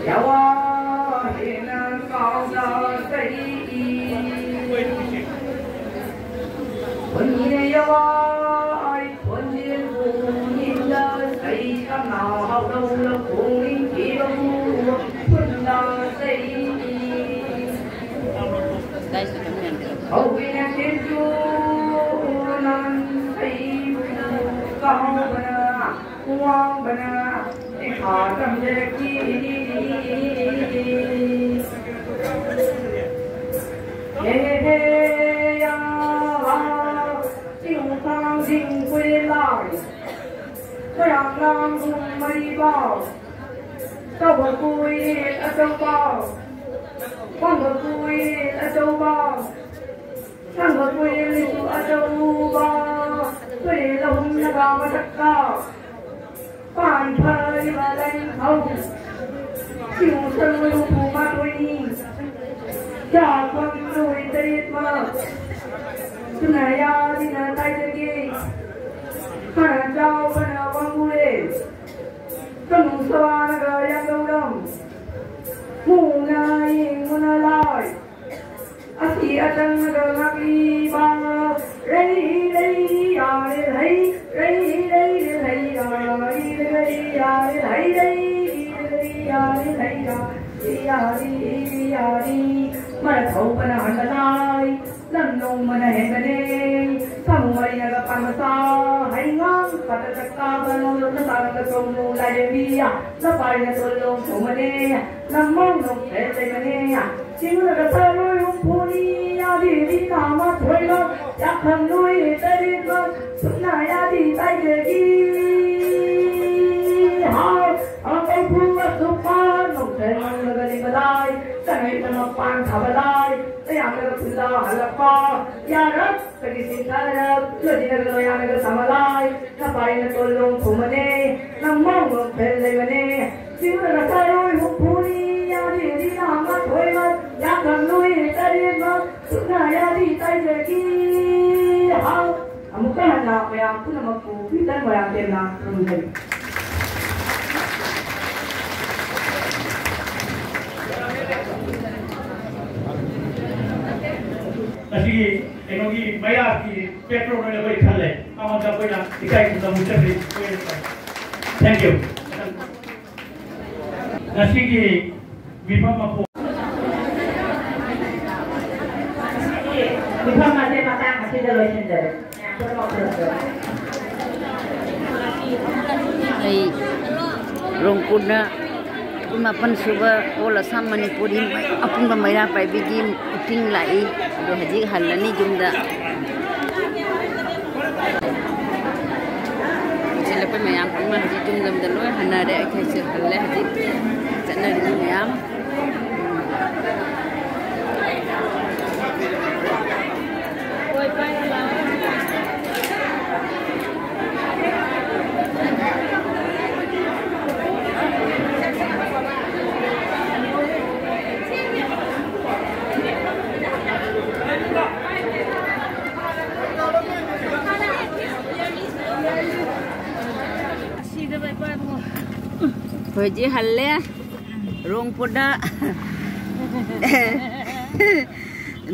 yawa hina cao da sai quân nhìn yawa ai quân nhìn vũ nhìn da sai cam nào hậu đâu là quân nhìn chỉ đâu quân da sai hậu viên thiên chu nan sai cao bana quang bana họ tâm đề chi hê hê ya la siêu thang sinh quê lại rằng nam hùng mây bao sao bờ cùi ở châu bao con bờ cùi ở châu bao sang bờ cùi lưu ở châu bao quê lông là bao mà đất cao pan phơi và lên hậu chiều sân lưu phù ma đôi cha con nuôi tây mà chúng này ya đi na tay thế kia hà châu bên ở quang bùi con xoa nó gọi yang đâu đâu mù này mù na lại asi atang nó gọi ngạc đi ba rây rây ya rây rây rây rây ya mana thau pana handalai lam nong mana hengane samwari naga panasa haingang patakka bano na saranga somu layebiya na parina tollo somane namong no phetane singla salo yung phuni ya di nama thoilo yakhan lui tari ko sunna ya di tai gi balai sangai tama pan thabalai tayanga pulla halappa yarak kadisinara lodinaga yanaga samalai napaina tollong thumane nammong phellemane singara saro hupuni yadi dinama thoima yakanui tarima sunna yadi taijaki ha amuka na kaya punamaku pitan wayang temna rumai Así en hoy vaya aquí Petro no le voy a dejarle vamos a ver si cae con la mucha thank you así que vamos a vamos a hacer matang así de lo siento ay rongkuna mapan suba ola sam manipuri apun ba maira pai bigi ting lai do haji halani jumda jele pa mayam pun ma haji jumdam da loi hanare kai se halle haji chana ni mayam oi pai la Hoji halle rongpoda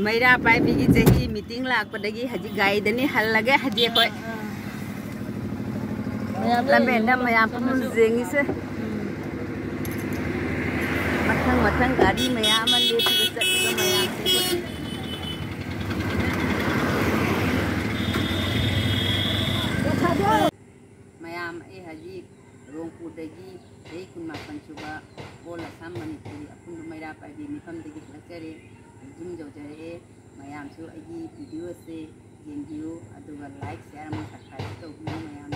maira pai bigi chahi meeting lak padagi haji gaidani hallage haji koi lamenda mayam pun zengi se mathang gari mayam le tu chat ga mayam se mayam haji rongpodagi ei kun mapan suba bola sam manipuri apun maira pai bi mifam dagi lakare jum jawjare mayam su agi video se yengiu aduga like share ma subscribe to mayam